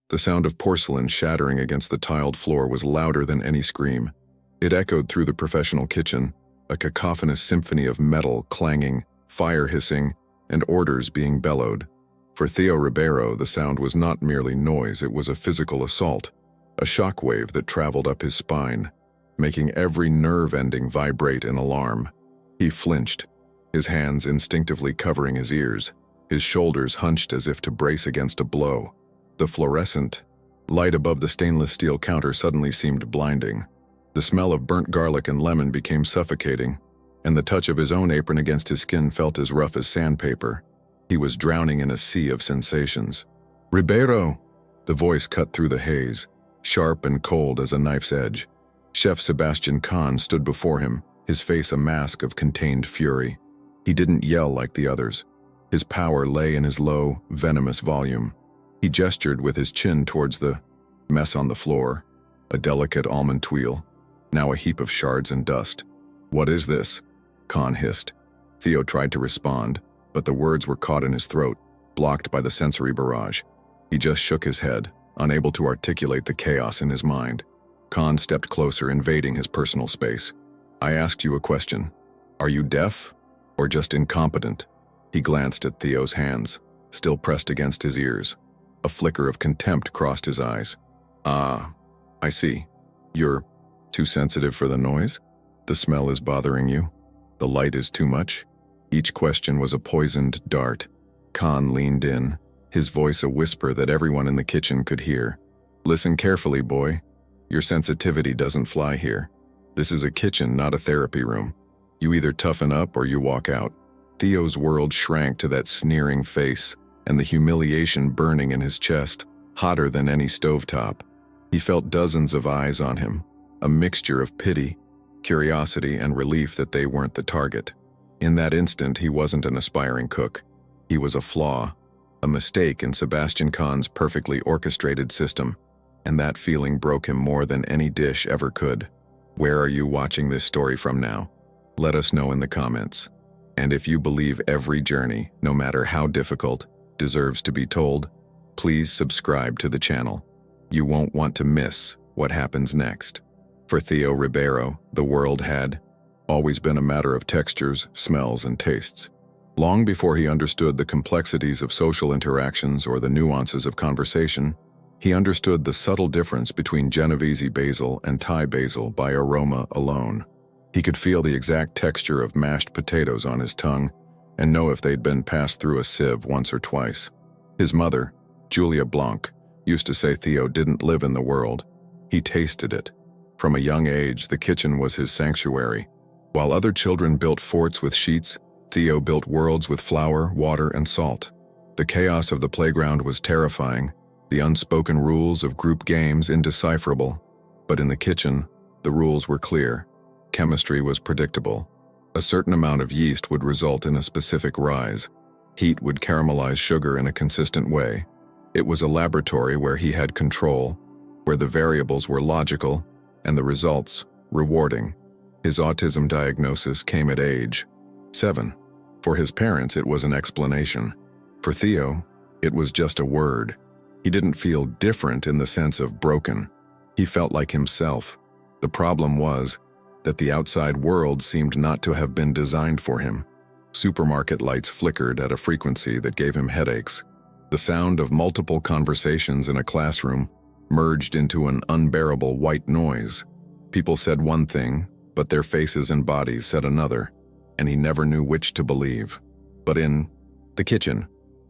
The sound of porcelain shattering against the tiled floor was louder than any scream. It echoed through the professional kitchen, a cacophonous symphony of metal clanging, fire hissing, and orders being bellowed. For Theo Ribeiro, the sound was not merely noise, it was a physical assault, a shockwave that traveled up his spine, making every nerve ending vibrate in alarm. He flinched, his hands instinctively covering his ears, his shoulders hunched as if to brace against a blow. The fluorescent light above the stainless steel counter suddenly seemed blinding. The smell of burnt garlic and lemon became suffocating, and the touch of his own apron against his skin felt as rough as sandpaper. He was drowning in a sea of sensations. "Ribeiro!" The voice cut through the haze, sharp and cold as a knife's edge. Chef Sebastian Kahn stood before him, his face a mask of contained fury. He didn't yell like the others. His power lay in his low, venomous volume. He gestured with his chin towards the mess on the floor, a delicate almond tuile, now a heap of shards and dust. "What is this?" Kahn hissed. Theo tried to respond, but the words were caught in his throat, blocked by the sensory barrage. He just shook his head, unable to articulate the chaos in his mind. Kahn stepped closer, invading his personal space. "I asked you a question. Are you deaf or just incompetent?" He glanced at Theo's hands, still pressed against his ears. A flicker of contempt crossed his eyes. "Ah, I see. You're too sensitive for the noise? The smell is bothering you? The light is too much?" Each question was a poisoned dart. Kahn leaned in, his voice a whisper that everyone in the kitchen could hear. "Listen carefully, boy. Your sensitivity doesn't fly here. This is a kitchen, not a therapy room. You either toughen up or you walk out." Theo's world shrank to that sneering face, and the humiliation burning in his chest, hotter than any stovetop. He felt dozens of eyes on him, a mixture of pity, curiosity, and relief that they weren't the target. In that instant, he wasn't an aspiring cook. He was a flaw, a mistake in Sebastian Kahn's perfectly orchestrated system, and that feeling broke him more than any dish ever could. Where are you watching this story from now? Let us know in the comments. And if you believe every journey, no matter how difficult, deserves to be told, please subscribe to the channel. You won't want to miss what happens next. For Theo Ribeiro, the world had always been a matter of textures, smells, and tastes. Long before he understood the complexities of social interactions or the nuances of conversation, he understood the subtle difference between Genovese basil and Thai basil by aroma alone. He could feel the exact texture of mashed potatoes on his tongue and know if they'd been passed through a sieve once or twice. His mother, Julia Blanc, used to say Theo didn't live in the world. He tasted it. From a young age, the kitchen was his sanctuary. While other children built forts with sheets, Theo built worlds with flour, water, and salt. The chaos of the playground was terrifying, the unspoken rules of group games indecipherable. But in the kitchen, the rules were clear. Chemistry was predictable. A certain amount of yeast would result in a specific rise. Heat would caramelize sugar in a consistent way. It was a laboratory where he had control, where the variables were logical, and the results rewarding. His autism diagnosis came at age 7. For his parents, it was an explanation. For Theo, it was just a word. He didn't feel different in the sense of broken. He felt like himself. The problem was that the outside world seemed not to have been designed for him. Supermarket lights flickered at a frequency that gave him headaches. The sound of multiple conversations in a classroom merged into an unbearable white noise. People said one thing, but their faces and bodies said another, and he never knew which to believe. But in the kitchen,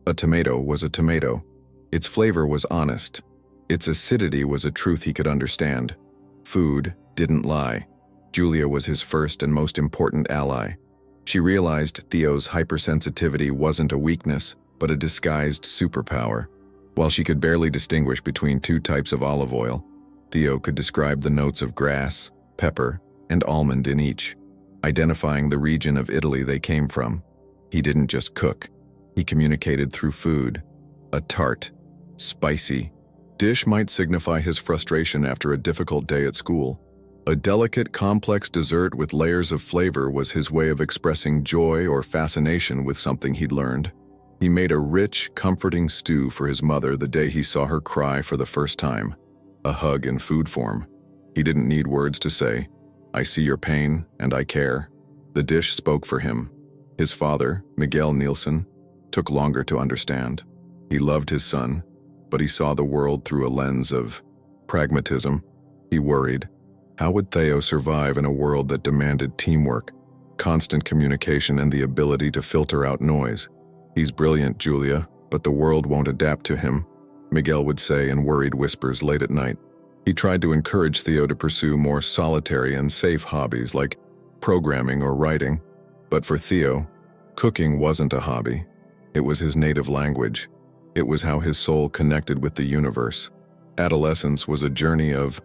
a tomato was a tomato. Its flavor was honest. Its acidity was a truth he could understand. Food didn't lie. Julia was his first and most important ally. She realized Theo's hypersensitivity wasn't a weakness, but a disguised superpower. While she could barely distinguish between two types of olive oil, Theo could describe the notes of grass, pepper, and almond in each, identifying the region of Italy they came from. He didn't just cook. He communicated through food. A tart, spicy dish might signify his frustration after a difficult day at school. A delicate, complex dessert with layers of flavor was his way of expressing joy or fascination with something he'd learned. He made a rich, comforting stew for his mother the day he saw her cry for the first time, a hug in food form. He didn't need words to say, "I see your pain, and I care." The dish spoke for him. His father, Miguel Nielsen, took longer to understand. He loved his son, but he saw the world through a lens of pragmatism. He worried, how would Theo survive in a world that demanded teamwork, constant communication, and the ability to filter out noise? "He's brilliant, Julia, but the world won't adapt to him," Miguel would say in worried whispers late at night. He tried to encourage Theo to pursue more solitary and safe hobbies like programming or writing. But for Theo, cooking wasn't a hobby. It was his native language. It was how his soul connected with the universe. Adolescence was a journey of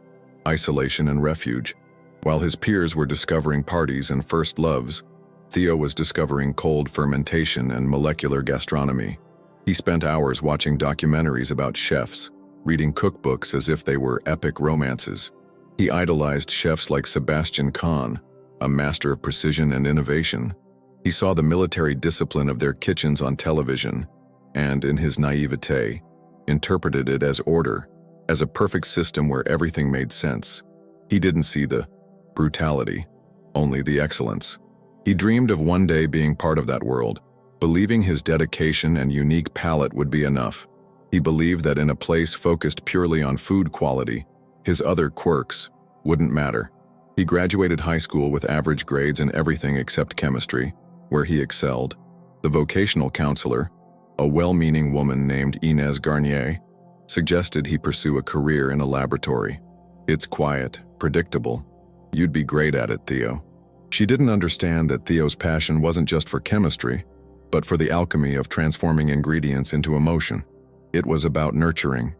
isolation and refuge. While his peers were discovering parties and first loves, Theo was discovering cold fermentation and molecular gastronomy. He spent hours watching documentaries about chefs, reading cookbooks as if they were epic romances. He idolized chefs like Sebastian Kahn, a master of precision and innovation. He saw the military discipline of their kitchens on television, and in his naivete, interpreted it as order, as a perfect system where everything made sense. He didn't see the brutality, only the excellence. He dreamed of one day being part of that world, believing his dedication and unique palate would be enough. He believed that in a place focused purely on food quality, his other quirks wouldn't matter. He graduated high school with average grades in everything except chemistry, where he excelled. The vocational counselor, a well-meaning woman named Inez Garnier, suggested he pursue a career in a laboratory. "It's quiet, predictable. You'd be great at it, Theo." She didn't understand that Theo's passion wasn't just for chemistry, but for the alchemy of transforming ingredients into emotion. It was about nurturing,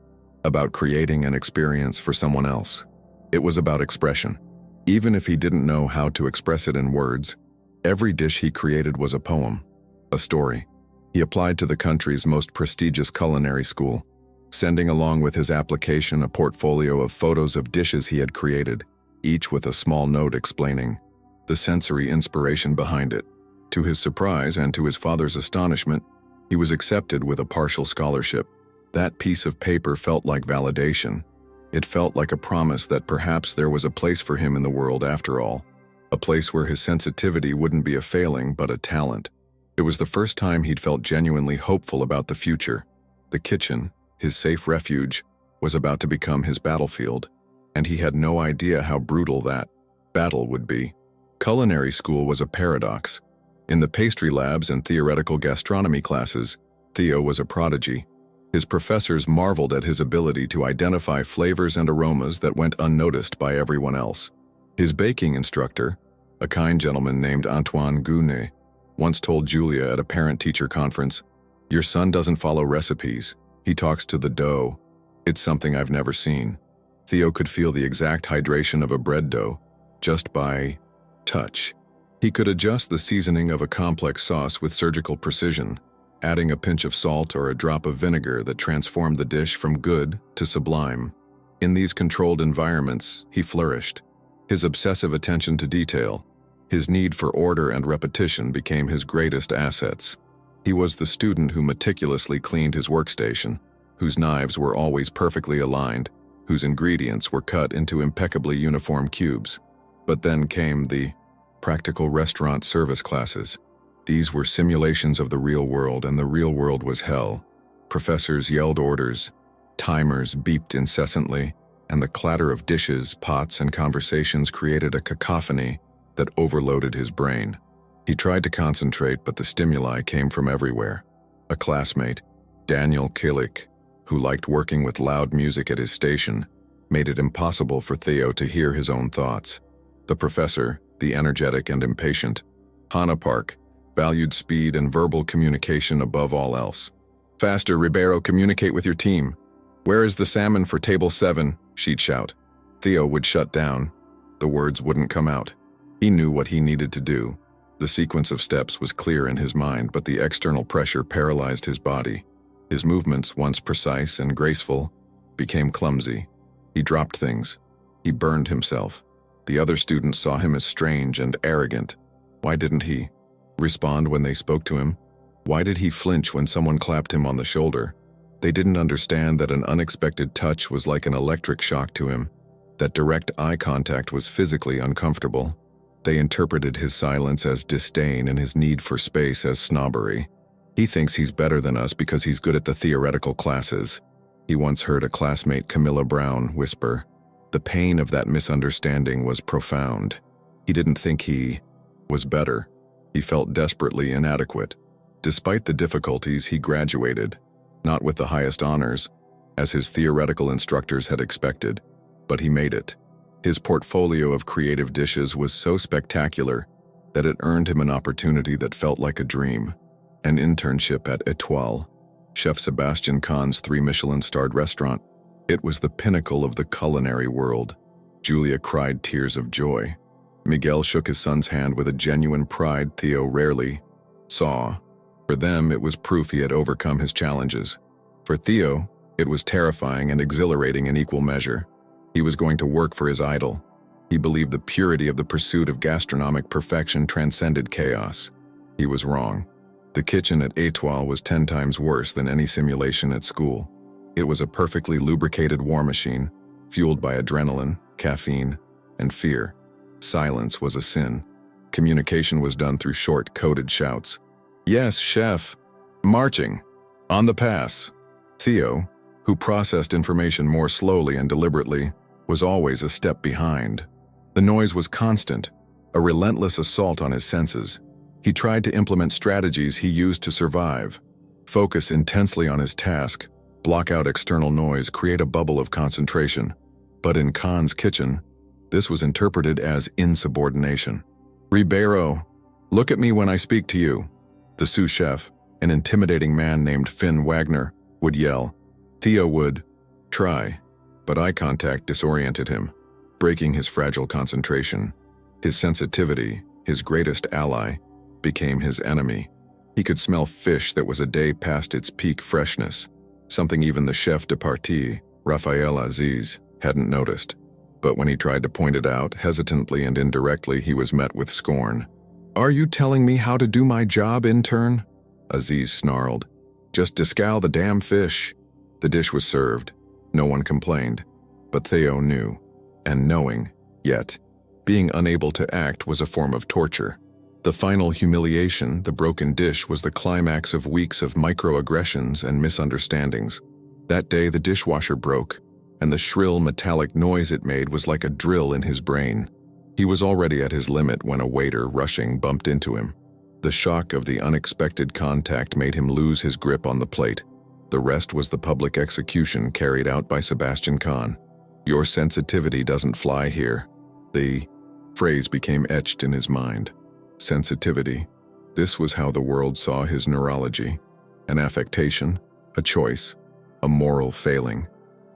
about creating an experience for someone else. It was about expression. Even if he didn't know how to express it in words, every dish he created was a poem, a story. He applied to the country's most prestigious culinary school, sending along with his application a portfolio of photos of dishes he had created, each with a small note explaining the sensory inspiration behind it. To his surprise and to his father's astonishment, he was accepted with a partial scholarship. That piece of paper felt like validation. It felt like a promise that perhaps there was a place for him in the world after all, a place where his sensitivity wouldn't be a failing but a talent. It was the first time he'd felt genuinely hopeful about the future. The kitchen, his safe refuge, was about to become his battlefield, and he had no idea how brutal that battle would be. Culinary school was a paradox. In the pastry labs and theoretical gastronomy classes, Theo was a prodigy. His professors marveled at his ability to identify flavors and aromas that went unnoticed by everyone else. His baking instructor, a kind gentleman named Antoine Gounet, once told Julia at a parent-teacher conference, "Your son doesn't follow recipes. He talks to the dough. It's something I've never seen." Theo could feel the exact hydration of a bread dough just by touch. He could adjust the seasoning of a complex sauce with surgical precision, adding a pinch of salt or a drop of vinegar that transformed the dish from good to sublime. In these controlled environments, he flourished. His obsessive attention to detail, his need for order and repetition became his greatest assets. He was the student who meticulously cleaned his workstation, whose knives were always perfectly aligned, whose ingredients were cut into impeccably uniform cubes. But then came the practical restaurant service classes. These were simulations of the real world, and the real world was hell. Professors yelled orders, timers beeped incessantly, and the clatter of dishes, pots, and conversations created a cacophony that overloaded his brain. He tried to concentrate, but the stimuli came from everywhere. A classmate, Daniel Killick, who liked working with loud music at his station, made it impossible for Theo to hear his own thoughts. The professor, the energetic and impatient, Hannah Park, valued speed and verbal communication above all else. "Faster, Ribeiro, communicate with your team. Where is the salmon for table 7? She'd shout. Theo would shut down. The words wouldn't come out. He knew what he needed to do. The sequence of steps was clear in his mind, but the external pressure paralyzed his body. His movements, once precise and graceful, became clumsy. He dropped things. He burned himself. The other students saw him as strange and arrogant. Why didn't he respond when they spoke to him? Why did he flinch when someone clapped him on the shoulder? They didn't understand that an unexpected touch was like an electric shock to him, that direct eye contact was physically uncomfortable. They interpreted his silence as disdain and his need for space as snobbery. He thinks he's better than us because he's good at the theoretical classes. He once heard a classmate, Camilla Brown, whisper. The pain of that misunderstanding was profound. He didn't think he was better. He felt desperately inadequate. Despite the difficulties, he graduated, not with the highest honors, as his theoretical instructors had expected, but he made it. His portfolio of creative dishes was so spectacular that it earned him an opportunity that felt like a dream, an internship at Étoile, Chef Sebastian Kahn's 3 Michelin-starred restaurant. It was the pinnacle of the culinary world. Julia cried tears of joy. Miguel shook his son's hand with a genuine pride Theo rarely saw. For them, it was proof he had overcome his challenges. For Theo, it was terrifying and exhilarating in equal measure. He was going to work for his idol. He believed the purity of the pursuit of gastronomic perfection transcended chaos. He was wrong. The kitchen at Étoile was 10 times worse than any simulation at school. It was a perfectly lubricated war machine, fueled by adrenaline, caffeine, and fear. Silence was a sin. Communication was done through short, coded shouts. Yes, chef. Marching. On the pass. Theo, who processed information more slowly and deliberately, was always a step behind. The noise was constant, a relentless assault on his senses. He tried to implement strategies he used to survive. Focus intensely on his task, block out external noise, create a bubble of concentration. But in Kahn's kitchen, this was interpreted as insubordination. Ribeiro, look at me when I speak to you. The sous chef, an intimidating man named Finn Wagner, would yell. Theo would try, but eye contact disoriented him, breaking his fragile concentration. His sensitivity, his greatest ally, became his enemy. He could smell fish that was a day past its peak freshness, something even the chef de partie, Raphael Aziz, hadn't noticed. But when he tried to point it out, hesitantly and indirectly, he was met with scorn. Are you telling me how to do my job, intern? Aziz snarled. Just descal the damn fish. The dish was served. No one complained. But Theo knew. And knowing, yet, being unable to act was a form of torture. The final humiliation, the broken dish, was the climax of weeks of microaggressions and misunderstandings. That day the dishwasher broke, and the shrill metallic noise it made was like a drill in his brain. He was already at his limit when a waiter, rushing, bumped into him. The shock of the unexpected contact made him lose his grip on the plate. The rest was the public execution carried out by Sebastian Kahn. Your sensitivity doesn't fly here. The phrase became etched in his mind. Sensitivity. This was how the world saw his neurology. An affectation, a choice, a moral failing.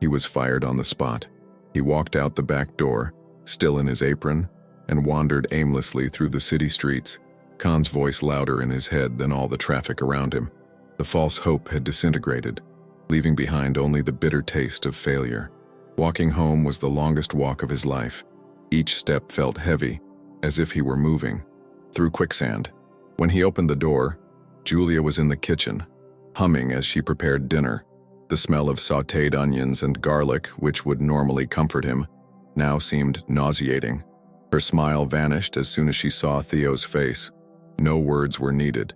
He was fired on the spot. He walked out the back door, still in his apron, and wandered aimlessly through the city streets, Kahn's voice louder in his head than all the traffic around him. The false hope had disintegrated, leaving behind only the bitter taste of failure. Walking home was the longest walk of his life. Each step felt heavy, as if he were moving through quicksand. When he opened the door, Julia was in the kitchen, humming as she prepared dinner. The smell of sautéed onions and garlic, which would normally comfort him, now seemed nauseating. Her smile vanished as soon as she saw Theo's face. No words were needed.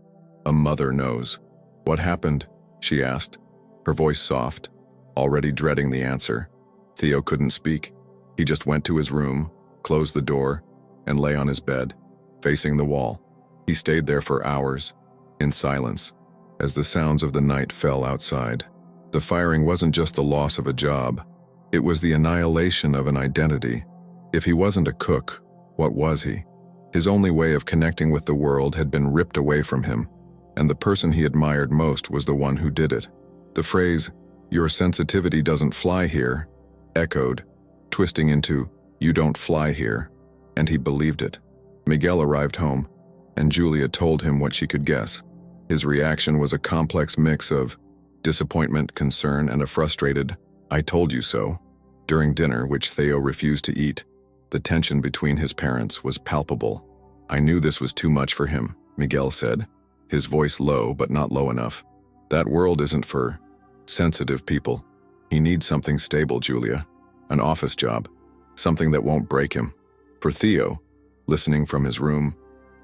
A mother knows. What happened? She asked, her voice soft, already dreading the answer. Theo couldn't speak. He just went to his room, closed the door, and lay on his bed, facing the wall. He stayed there for hours, in silence, as the sounds of the night fell outside. The firing wasn't just the loss of a job. It was the annihilation of an identity. If he wasn't a cook, what was he? His only way of connecting with the world had been ripped away from him, and the person he admired most was the one who did it. The phrase, "Your sensitivity doesn't fly here," echoed, twisting into, "You don't fly here," and he believed it. Miguel arrived home, and Julia told him what she could guess. His reaction was a complex mix of disappointment, concern, and a frustrated, "I told you so." During dinner, which Theo refused to eat, the tension between his parents was palpable. "I knew this was too much for him," Miguel said. his voice low but not low enough. "That world isn't for sensitive people. He needs something stable, Julia. An office job. Something that won't break him." For Theo, listening from his room,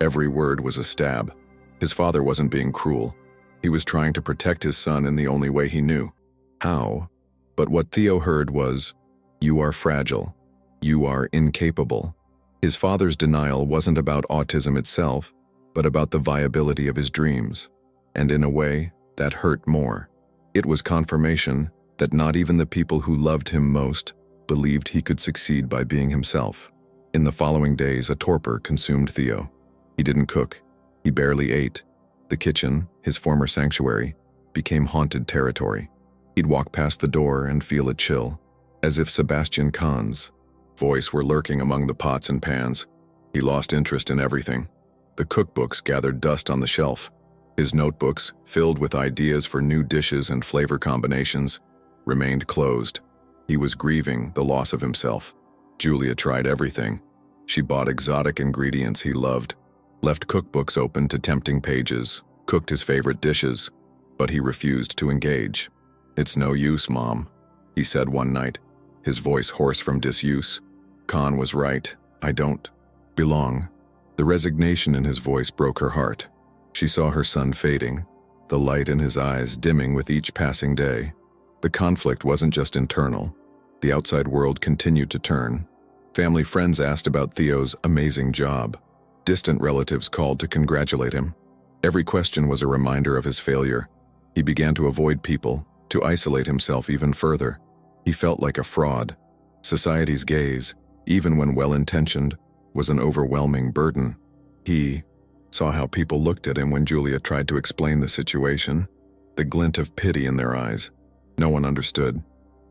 every word was a stab. His father wasn't being cruel. He was trying to protect his son in the only way he knew. How? But what Theo heard was, "You are fragile. You are incapable." His father's denial wasn't about autism itself, but about the viability of his dreams. And in a way, that hurt more. It was confirmation that not even the people who loved him most believed he could succeed by being himself. In the following days, a torpor consumed Theo. He didn't cook. He barely ate. The kitchen, his former sanctuary, became haunted territory. He'd walk past the door and feel a chill, as if Sebastian Kahn's voice were lurking among the pots and pans. He lost interest in everything. The cookbooks gathered dust on the shelf. His notebooks, filled with ideas for new dishes and flavor combinations, remained closed. He was grieving the loss of himself. Julia tried everything. She bought exotic ingredients he loved, left cookbooks open to tempting pages, cooked his favorite dishes, but he refused to engage. "It's no use, Mom," he said one night, his voice hoarse from disuse. Kahn was right. "I don't belong." The resignation in his voice broke her heart. She saw her son fading, the light in his eyes dimming with each passing day. The conflict wasn't just internal. The outside world continued to turn. Family friends asked about Theo's amazing job. Distant relatives called to congratulate him. Every question was a reminder of his failure. He began to avoid people, to isolate himself even further. He felt like a fraud. Society's gaze, even when well-intentioned, was an overwhelming burden. He saw how people looked at him when Julia tried to explain the situation, the glint of pity in their eyes. No one understood.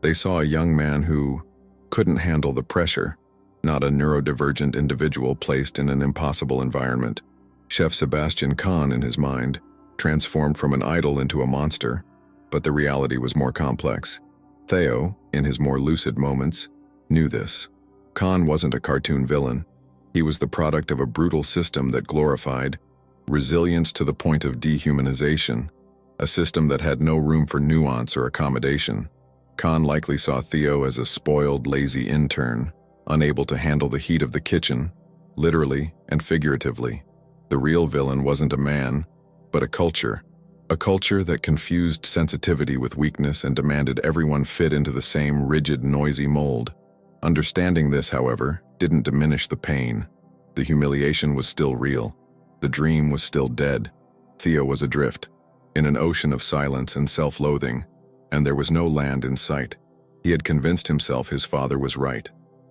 They saw a young man who couldn't handle the pressure, not a neurodivergent individual placed in an impossible environment. Chef Sebastian Kahn, in his mind, transformed from an idol into a monster, but the reality was more complex. Theo, in his more lucid moments, knew this. Kahn wasn't a cartoon villain. He was the product of a brutal system that glorified resilience to the point of dehumanization, a system that had no room for nuance or accommodation. Kahn likely saw Theo as a spoiled, lazy intern, unable to handle the heat of the kitchen, literally and figuratively. The real villain wasn't a man, but a culture that confused sensitivity with weakness and demanded everyone fit into the same rigid, noisy mold. Understanding this, however, didn't diminish the pain. The humiliation was still real. The dream was still dead. Theo was adrift, in an ocean of silence and self-loathing, and there was no land in sight. He had convinced himself his father was right.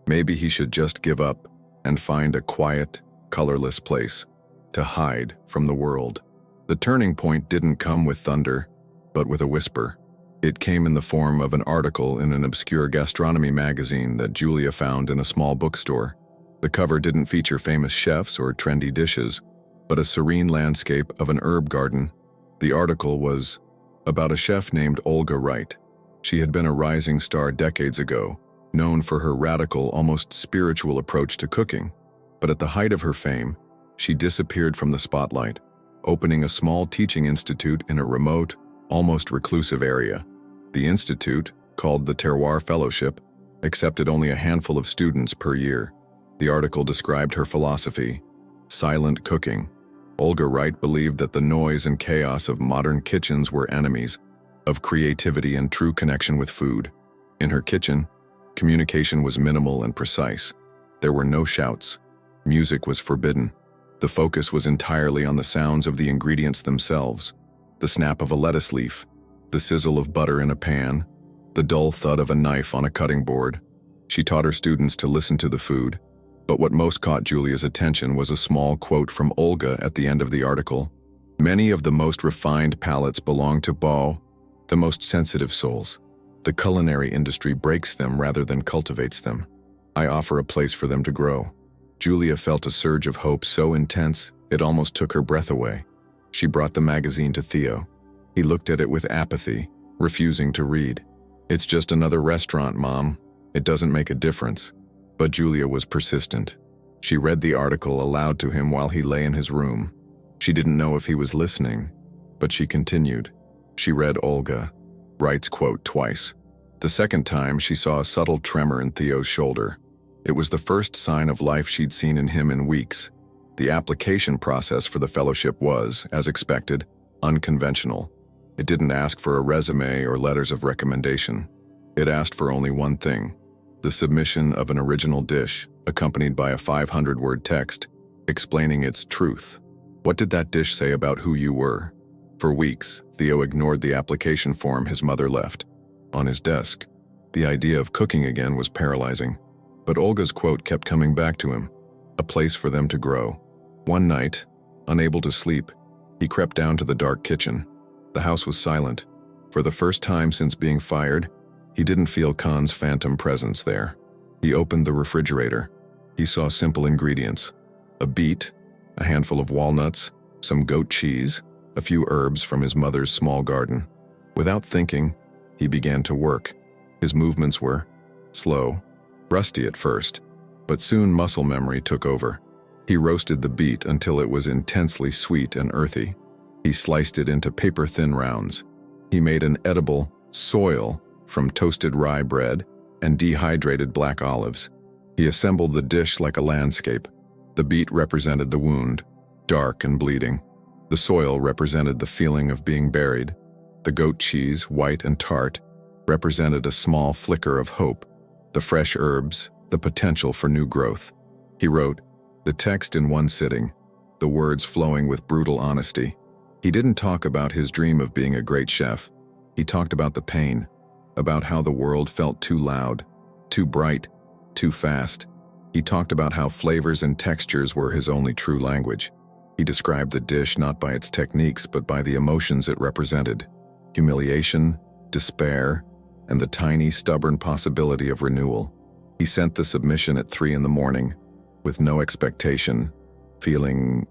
Maybe he should just give up and find a quiet, colorless place to hide from the world. The turning point didn't come with thunder, but with a whisper. It came in the form of an article in an obscure gastronomy magazine that Julia found in a small bookstore. The cover didn't feature famous chefs or trendy dishes, but a serene landscape of an herb garden. The article was about a chef named Olga Wright. She had been a rising star decades ago, known for her radical, almost spiritual approach to cooking. But at the height of her fame, she disappeared from the spotlight, opening a small teaching institute in a remote, almost reclusive area. The institute, called the Terroir Fellowship, accepted only a handful of students per year. The article described her philosophy: silent cooking. Olga Wright believed that the noise and chaos of modern kitchens were enemies of creativity and true connection with food. In her kitchen, communication was minimal and precise. There were no shouts. Music was forbidden. The focus was entirely on the sounds of the ingredients themselves: the snap of a lettuce leaf, the sizzle of butter in a pan, the dull thud of a knife on a cutting board. She taught her students to listen to the food, but what most caught Julia's attention was a small quote from Olga at the end of the article. "Many of the most refined palates belong to the most sensitive souls. The culinary industry breaks them rather than cultivates them. I offer a place for them to grow." Julia felt a surge of hope so intense it almost took her breath away. She brought the magazine to Theo. He looked at it with apathy, refusing to read. "It's just another restaurant, Mom. It doesn't make a difference." But Julia was persistent. She read the article aloud to him while he lay in his room. She didn't know if he was listening, but she continued. She read Olga Wright's quote twice. The second time, she saw a subtle tremor in Theo's shoulder. It was the first sign of life she'd seen in him in weeks. The application process for the fellowship was, as expected, unconventional. It didn't ask for a resume or letters of recommendation. It asked for only one thing: the submission of an original dish, accompanied by a 500-word text, explaining its truth. What did that dish say about who you were? For weeks, Theo ignored the application form his mother left. On his desk, the idea of cooking again was paralyzing. But Olga's quote kept coming back to him: a place for them to grow. One night, unable to sleep, he crept down to the dark kitchen. The house was silent. For the first time since being fired, he didn't feel Khan's phantom presence there. He opened the refrigerator. He saw simple ingredients: a beet, a handful of walnuts, some goat cheese, a few herbs from his mother's small garden. Without thinking, he began to work. His movements were slow, rusty at first, but soon muscle memory took over. He roasted the beet until it was intensely sweet and earthy. He sliced it into paper-thin rounds. He made an edible soil from toasted rye bread and dehydrated black olives. He assembled the dish like a landscape. The beet represented the wound, dark and bleeding. The soil represented the feeling of being buried. The goat cheese, white and tart, represented a small flicker of hope. The fresh herbs, the potential for new growth. He wrote the text in one sitting, the words flowing with brutal honesty. He didn't talk about his dream of being a great chef. He talked about the pain, about how the world felt too loud, too bright, too fast. He talked about how flavors and textures were his only true language. He described the dish not by its techniques but by the emotions it represented: humiliation, despair, and the tiny, stubborn possibility of renewal. He sent the submission at 3 a.m, with no expectation, feeling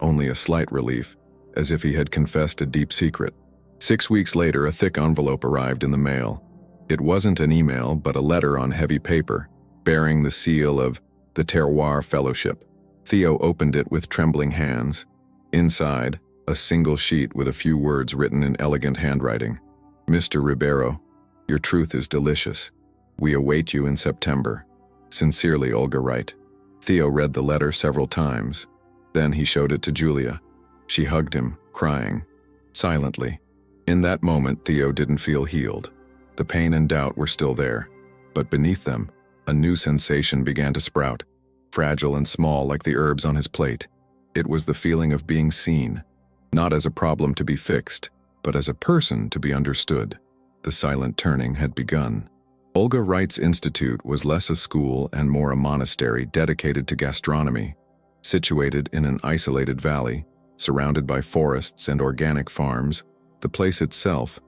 only a slight relief, as if he had confessed a deep secret. 6 weeks later, a thick envelope arrived in the mail. It wasn't an email, but a letter on heavy paper, bearing the seal of the Terroir Fellowship. Theo opened it with trembling hands. Inside, a single sheet with a few words written in elegant handwriting. Mr. Ribeiro, your truth is delicious. We await you in September. Sincerely, Olga Wright. Theo read the letter several times. Then he showed it to Julia. She hugged him, crying, silently. In that moment, Theo didn't feel healed. The pain and doubt were still there. But beneath them, a new sensation began to sprout, fragile and small like the herbs on his plate. It was the feeling of being seen, not as a problem to be fixed, but as a person to be understood. The silent turning had begun. Olga Wright's Institute was less a school and more a monastery dedicated to gastronomy. Situated in an isolated valley, surrounded by forests and organic farms, the place itself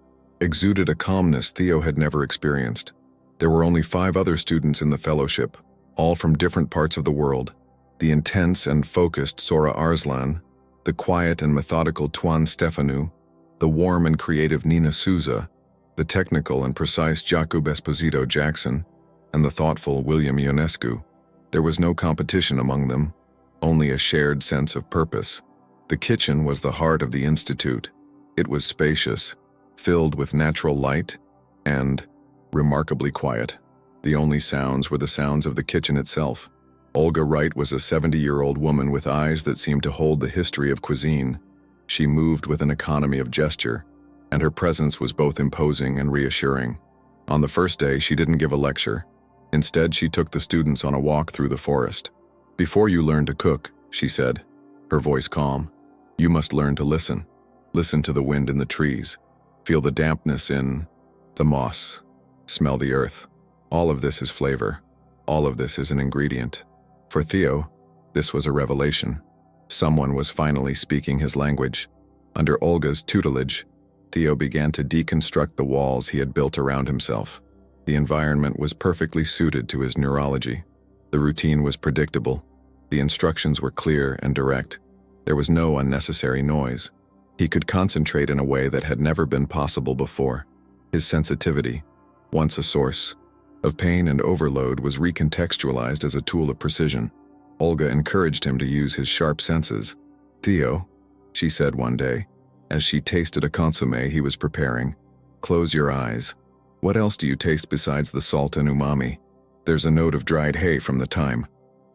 exuded a calmness Theo had never experienced. There were only 5 other students in the fellowship, all from different parts of the world: the intense and focused Sora Arslan, the quiet and methodical Tuan Stefanou, the warm and creative Nina Souza, the technical and precise Jakub Esposito Jackson, and the thoughtful William Ionescu. There was no competition among them, only a shared sense of purpose. The kitchen was the heart of the institute. It was spacious, filled with natural light, and remarkably quiet. The only sounds were the sounds of the kitchen itself. Olga Wright was a 70-year-old woman with eyes that seemed to hold the history of cuisine. She moved with an economy of gesture, and her presence was both imposing and reassuring. On the first day, she didn't give a lecture. Instead, she took the students on a walk through the forest. Before you learn to cook, she said, her voice calm, you must learn to listen. Listen to the wind in the trees. Feel the dampness in the moss. Smell the earth. All of this is flavor. All of this is an ingredient. For Theo, this was a revelation. Someone was finally speaking his language. Under Olga's tutelage, Theo began to deconstruct the walls he had built around himself. The environment was perfectly suited to his neurology. The routine was predictable. The instructions were clear and direct. There was no unnecessary noise. He could concentrate in a way that had never been possible before. His sensitivity, once a source of pain and overload, was recontextualized as a tool of precision. Olga encouraged him to use his sharp senses. Theo, she said one day, as she tasted a consommé he was preparing. "Close your eyes. What else do you taste besides the salt and umami? There's a note of dried hay from the thyme.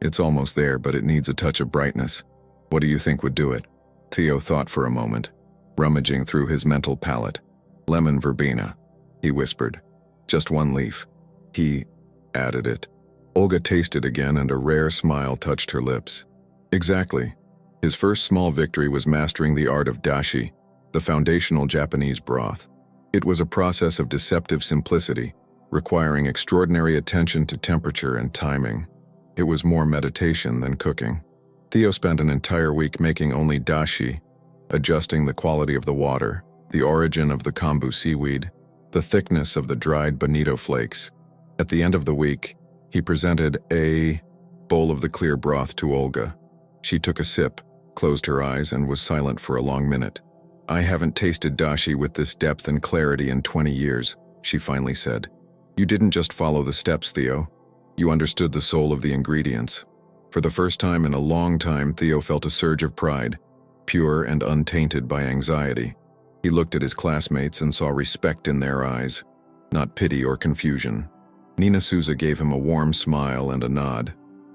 It's almost there, but it needs a touch of brightness. What do you think would do it?" Theo thought for a moment, rummaging through his mental palette. "Lemon verbena," he whispered. "Just one leaf." He added it. Olga tasted again, and a rare smile touched her lips. Exactly. His first small victory was mastering the art of dashi, the foundational Japanese broth. It was a process of deceptive simplicity, requiring extraordinary attention to temperature and timing. It was more meditation than cooking. Theo spent an entire week making only dashi, adjusting the quality of the water, the origin of the kombu seaweed, the thickness of the dried bonito flakes. At the end of the week, he presented a bowl of the clear broth to Olga. She took a sip, closed her eyes, and was silent for a long minute. "I haven't tasted dashi with this depth and clarity in 20 years, she finally said. "You didn't just follow the steps, Theo. You understood the soul of the ingredients." For the first time in a long time, Theo felt a surge of pride, pure and untainted by anxiety. He looked at his classmates and saw respect in their eyes, not pity or confusion. Nina Souza gave him a warm smile and a nod.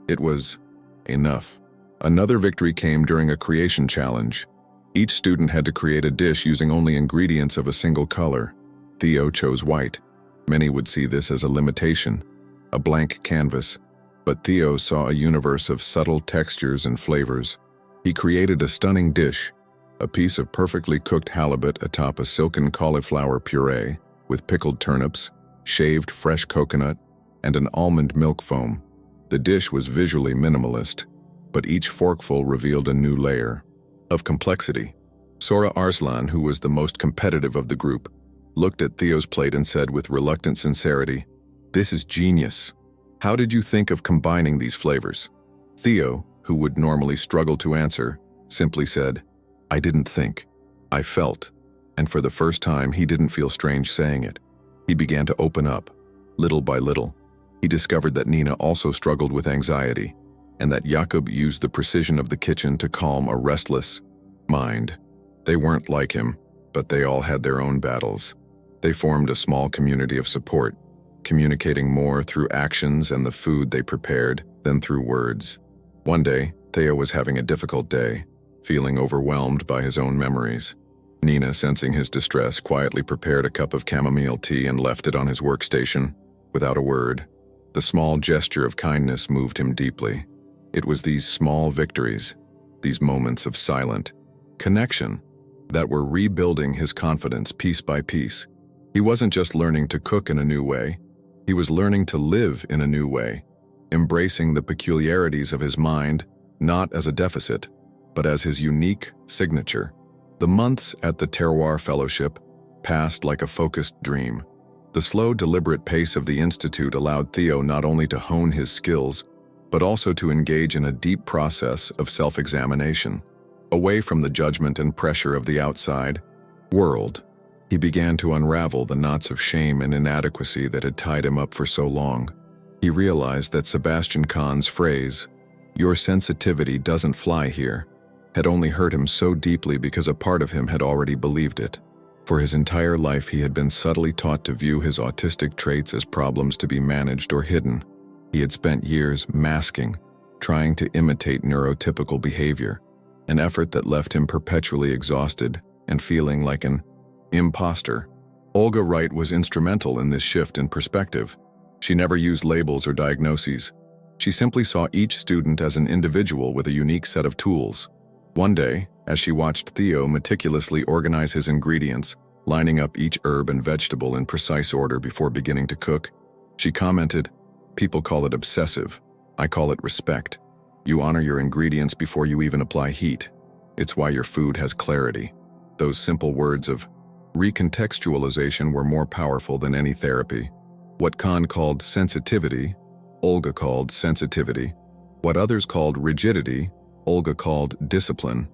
It was enough. Another victory came during a creation challenge. Each student had to create a dish using only ingredients of a single color. Theo chose white. Many would see this as a limitation, a blank canvas. But Theo saw a universe of subtle textures and flavors. He created a stunning dish, a piece of perfectly cooked halibut atop a silken cauliflower puree with pickled turnips, shaved fresh coconut, and an almond milk foam. The dish was visually minimalist, but each forkful revealed a new layer of complexity. Sora Arslan, who was the most competitive of the group, looked at Theo's plate and said with reluctant sincerity, "This is genius. How did you think of combining these flavors?" Theo, who would normally struggle to answer, simply said, "I didn't think. I felt." And for the first time, he didn't feel strange saying it. He began to open up, little by little. He discovered that Nina also struggled with anxiety, and that Jakub used the precision of the kitchen to calm a restless mind. They weren't like him, but they all had their own battles. They formed a small community of support, communicating more through actions and the food they prepared than through words. One day, Theo was having a difficult day, feeling overwhelmed by his own memories. Nina, sensing his distress, quietly prepared a cup of chamomile tea and left it on his workstation, without a word. The small gesture of kindness moved him deeply. It was these small victories, these moments of silent connection, that were rebuilding his confidence piece by piece. He wasn't just learning to cook in a new way, he was learning to live in a new way, embracing the peculiarities of his mind, not as a deficit, but as his unique signature. The months at the Terroir Fellowship passed like a focused dream. The slow, deliberate pace of the Institute allowed Theo not only to hone his skills, but also to engage in a deep process of self-examination. Away from the judgment and pressure of the outside world, he began to unravel the knots of shame and inadequacy that had tied him up for so long. He realized that Sebastian Kahn's phrase, "Your sensitivity doesn't fly here," had only hurt him so deeply because a part of him had already believed it. For his entire life, he had been subtly taught to view his autistic traits as problems to be managed or hidden. He had spent years masking, trying to imitate neurotypical behavior, an effort that left him perpetually exhausted and feeling like an imposter. Olga Wright was instrumental in this shift in perspective. She never used labels or diagnoses. She simply saw each student as an individual with a unique set of tools. One day, as she watched Theo meticulously organize his ingredients, lining up each herb and vegetable in precise order before beginning to cook, she commented, "People call it obsessive. I call it respect. You honor your ingredients before you even apply heat. It's why your food has clarity." Those simple words of recontextualization were more powerful than any therapy. What Kahn called sensitivity, Olga called sensitivity. What others called rigidity, Olga called discipline.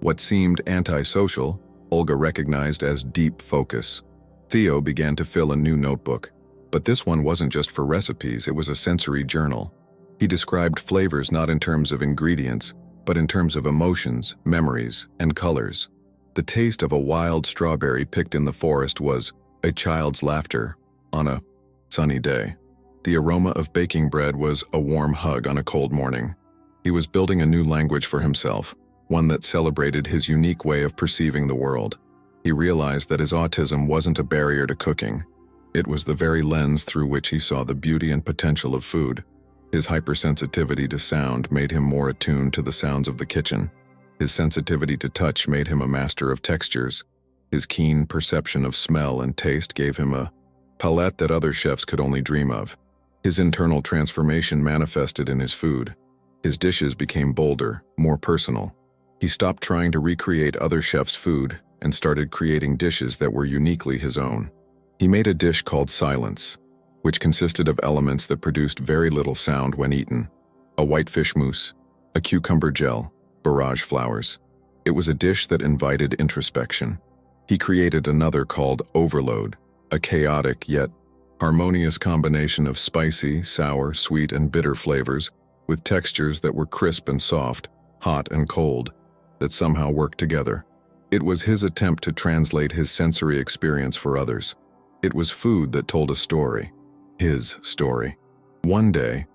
What seemed antisocial, Olga recognized as deep focus. Theo began to fill a new notebook. But this one wasn't just for recipes, it was a sensory journal. He described flavors not in terms of ingredients, but in terms of emotions, memories, and colors. The taste of a wild strawberry picked in the forest was a child's laughter on a sunny day. The aroma of baking bread was a warm hug on a cold morning. He was building a new language for himself, one that celebrated his unique way of perceiving the world. He realized that his autism wasn't a barrier to cooking. It was the very lens through which he saw the beauty and potential of food. His hypersensitivity to sound made him more attuned to the sounds of the kitchen. His sensitivity to touch made him a master of textures. His keen perception of smell and taste gave him a palette that other chefs could only dream of. His internal transformation manifested in his food. His dishes became bolder, more personal. He stopped trying to recreate other chefs' food and started creating dishes that were uniquely his own. He made a dish called silence, which consisted of elements that produced very little sound when eaten. A white fish mousse, a cucumber gel, barrage flowers. It was a dish that invited introspection. He created another called overload, a chaotic yet harmonious combination of spicy, sour, sweet, and bitter flavors with textures that were crisp and soft, hot and cold, that somehow worked together. It was his attempt to translate his sensory experience for others. It was food that told a story. His story. One day,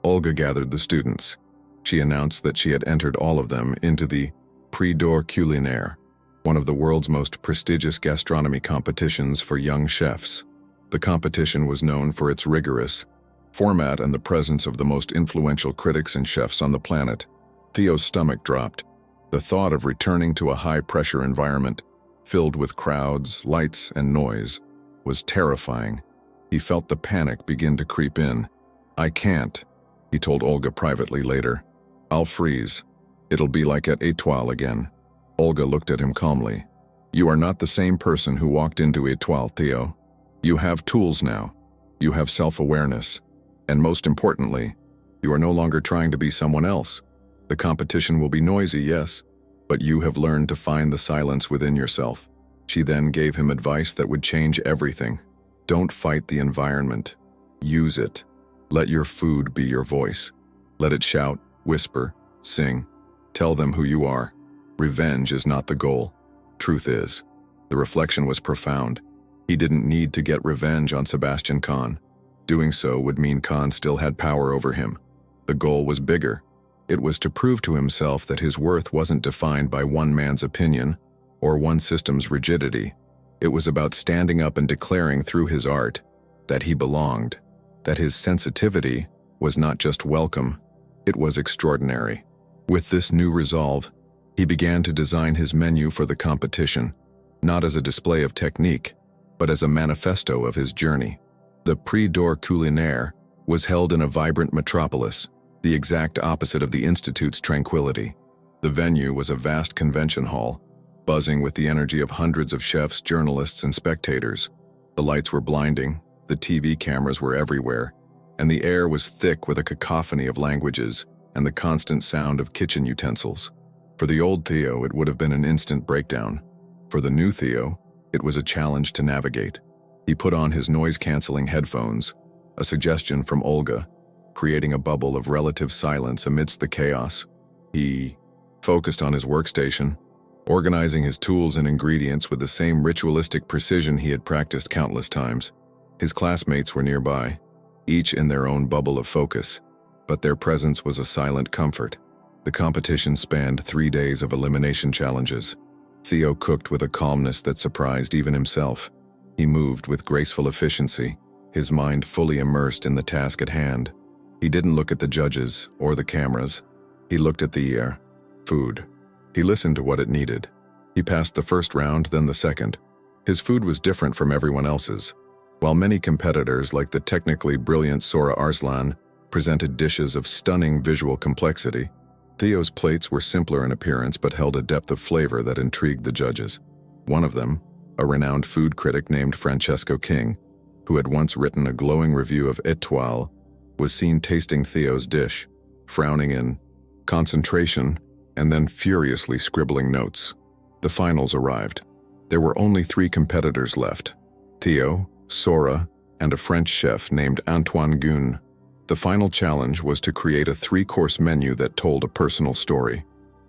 Olga gathered the students. She announced that she had entered all of them into the Prix d'Or culinaire, one of the world's most prestigious gastronomy competitions for young chefs. The competition was known for its rigorous format and the presence of the most influential critics and chefs on the planet. Theo's stomach dropped. The thought of returning to a high-pressure environment, filled with crowds, lights, and noise, was terrifying. He felt the panic begin to creep in. "I can't," he told Olga privately later. "I'll freeze. It'll be like at Étoile again." Olga looked at him calmly. "You are not the same person who walked into Étoile, Theo. You have tools now. You have self-awareness. And most importantly, you are no longer trying to be someone else. The competition will be noisy, yes, but you have learned to find the silence within yourself." She then gave him advice that would change everything. Don't fight the environment. Use it. Let your food be your voice. Let it shout, whisper, sing. Tell them who you are. Revenge is not the goal. Truth is. The reflection was profound. He didn't need to get revenge on Sebastian Kahn. Doing so would mean Kahn still had power over him. The goal was bigger. It was to prove to himself that his worth wasn't defined by one man's opinion or one system's rigidity. It was about standing up and declaring through his art that he belonged, that his sensitivity was not just welcome, it was extraordinary. With this new resolve, he began to design his menu for the competition, not as a display of technique, but as a manifesto of his journey. The Prix d'Or culinaire was held in a vibrant metropolis, the exact opposite of the Institute's tranquility. The venue was a vast convention hall, buzzing with the energy of hundreds of chefs, journalists, and spectators. The lights were blinding, the TV cameras were everywhere, and the air was thick with a cacophony of languages and the constant sound of kitchen utensils. For the old Theo, it would have been an instant breakdown. For the new Theo, it was a challenge to navigate. He put on his noise-canceling headphones, a suggestion from Olga, creating a bubble of relative silence amidst the chaos. He focused on his workstation, organizing his tools and ingredients with the same ritualistic precision he had practiced countless times. His classmates were nearby, each in their own bubble of focus, but their presence was a silent comfort. The competition spanned 3 days of elimination challenges. Theo cooked with a calmness that surprised even himself. He moved with graceful efficiency, his mind fully immersed in the task at hand. He didn't look at the judges or the cameras. He looked at the food. He listened to what it needed. He passed the first round, then the second. His food was different from everyone else's. While many competitors, like the technically brilliant Sora Arslan, presented dishes of stunning visual complexity, Theo's plates were simpler in appearance but held a depth of flavor that intrigued the judges. One of them, a renowned food critic named Francesco King, who had once written a glowing review of Étoile, was seen tasting Theo's dish, frowning in concentration, and then furiously scribbling notes. The finals arrived. There were only 3 competitors left: Theo, Sora, and a French chef named Antoine Gun. The final challenge was to create a 3-course menu that told a personal story.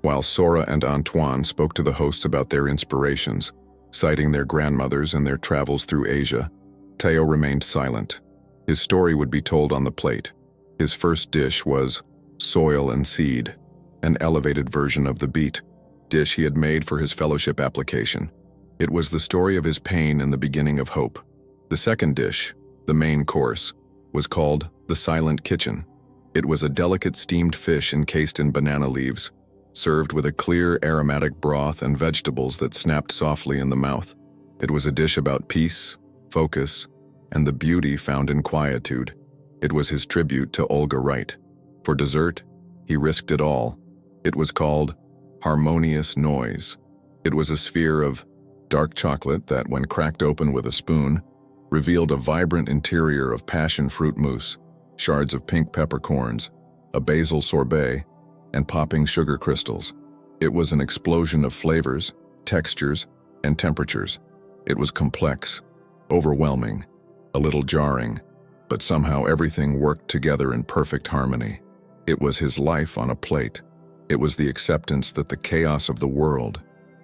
while Sora and Antoine spoke to the hosts about their inspirations, citing their grandmothers and their travels through Asia. Theo remained silent. His story would be told on the plate. His first dish was soil and seed, an elevated version of the beet dish he had made for his fellowship application. It was the story of his pain and the beginning of hope. The second dish, the main course, was called the Silent Kitchen. It was a delicate steamed fish encased in banana leaves, served with a clear, aromatic broth and vegetables that snapped softly in the mouth. It was a dish about peace, focus, and the beauty found in quietude. It was his tribute to Olga Wright. For dessert, he risked it all. It was called Harmonious Noise. It was a sphere of dark chocolate that, when cracked open with a spoon, revealed a vibrant interior of passion fruit mousse, shards of pink peppercorns, a basil sorbet, and popping sugar crystals. It was an explosion of flavors, textures, and temperatures. It was complex, overwhelming, a little jarring, but somehow everything worked together in perfect harmony. It was his life on a plate. It was the acceptance that the chaos of the world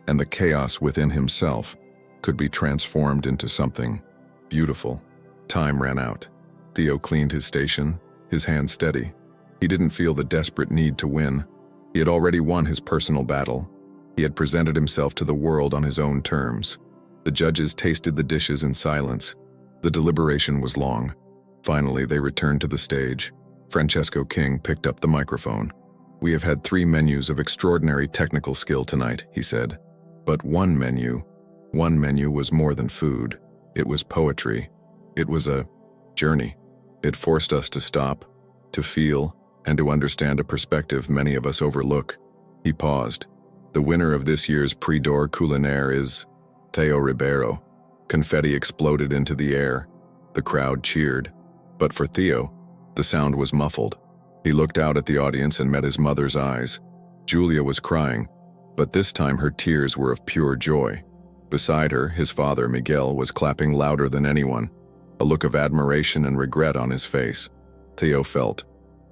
and the chaos within himself could be transformed into something beautiful. Time ran out. Theo cleaned his station, his hands steady. He didn't feel the desperate need to win. He had already won his personal battle. He had presented himself to the world on his own terms. The judges tasted the dishes in silence. The deliberation was long. Finally, they returned to the stage. Francesco King picked up the microphone. "We have had 3 menus of extraordinary technical skill tonight," he said. But one menu was more than food. It was poetry. It was a journey. It forced us to stop, to feel, and to understand a perspective many of us overlook. He paused. "The winner of this year's Prix d'Or Culinaire is Theo Ribeiro." Confetti exploded into the air. The crowd cheered. But for Theo, the sound was muffled. He looked out at the audience and met his mother's eyes. Julia was crying, but this time her tears were of pure joy. Beside her, his father, Miguel, was clapping louder than anyone, a look of admiration and regret on his face. Theo felt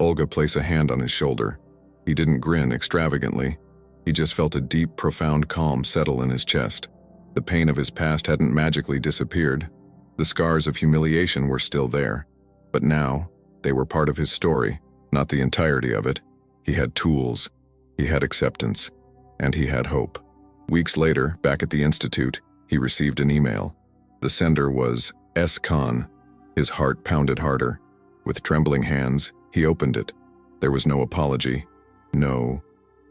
Olga place a hand on his shoulder. He didn't grin extravagantly. He just felt a deep, profound calm settle in his chest. The pain of his past hadn't magically disappeared. The scars of humiliation were still there. But now, they were part of his story, not the entirety of it. He had tools, he had acceptance, and he had hope. Weeks later, back at the institute, he received an email. The sender was S. Khan. His heart pounded harder. With trembling hands, he opened it. There was no apology, no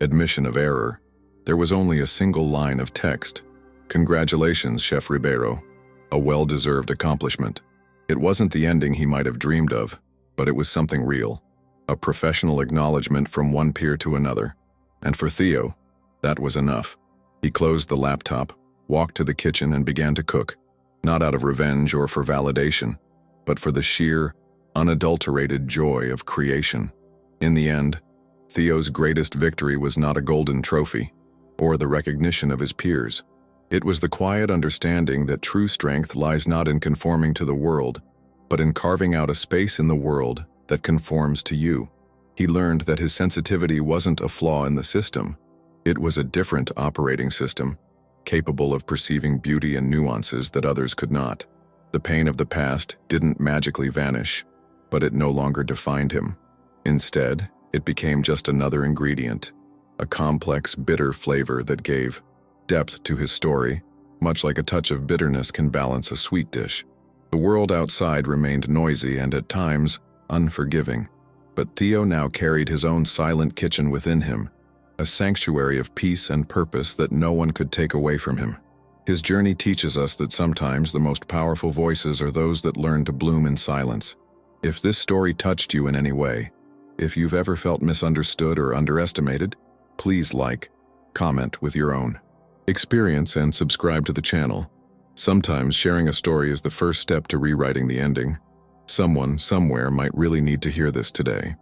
admission of error. There was only a single line of text. "Congratulations, Chef Ribeiro. A well-deserved accomplishment." It wasn't the ending he might have dreamed of, but it was something real. A professional acknowledgement from one peer to another. And for Theo, that was enough. He closed the laptop, walked to the kitchen, and began to cook, not out of revenge or for validation, but for the sheer, unadulterated joy of creation. In the end, Theo's greatest victory was not a golden trophy, or the recognition of his peers. It was the quiet understanding that true strength lies not in conforming to the world, but in carving out a space in the world that conforms to you. He learned that his sensitivity wasn't a flaw in the system. It was a different operating system, capable of perceiving beauty and nuances that others could not. The pain of the past didn't magically vanish, but it no longer defined him. Instead, it became just another ingredient, a complex, bitter flavor that gave depth to his story, much like a touch of bitterness can balance a sweet dish. The world outside remained noisy and at times unforgiving, but Theo now carried his own silent kitchen within him, a sanctuary of peace and purpose that no one could take away from him. His journey teaches us that sometimes the most powerful voices are those that learn to bloom in silence. If this story touched you in any way, if you've ever felt misunderstood or underestimated, please like, comment with your own experience and subscribe to the channel. Sometimes sharing a story is the first step to rewriting the ending. Someone, somewhere might really need to hear this today.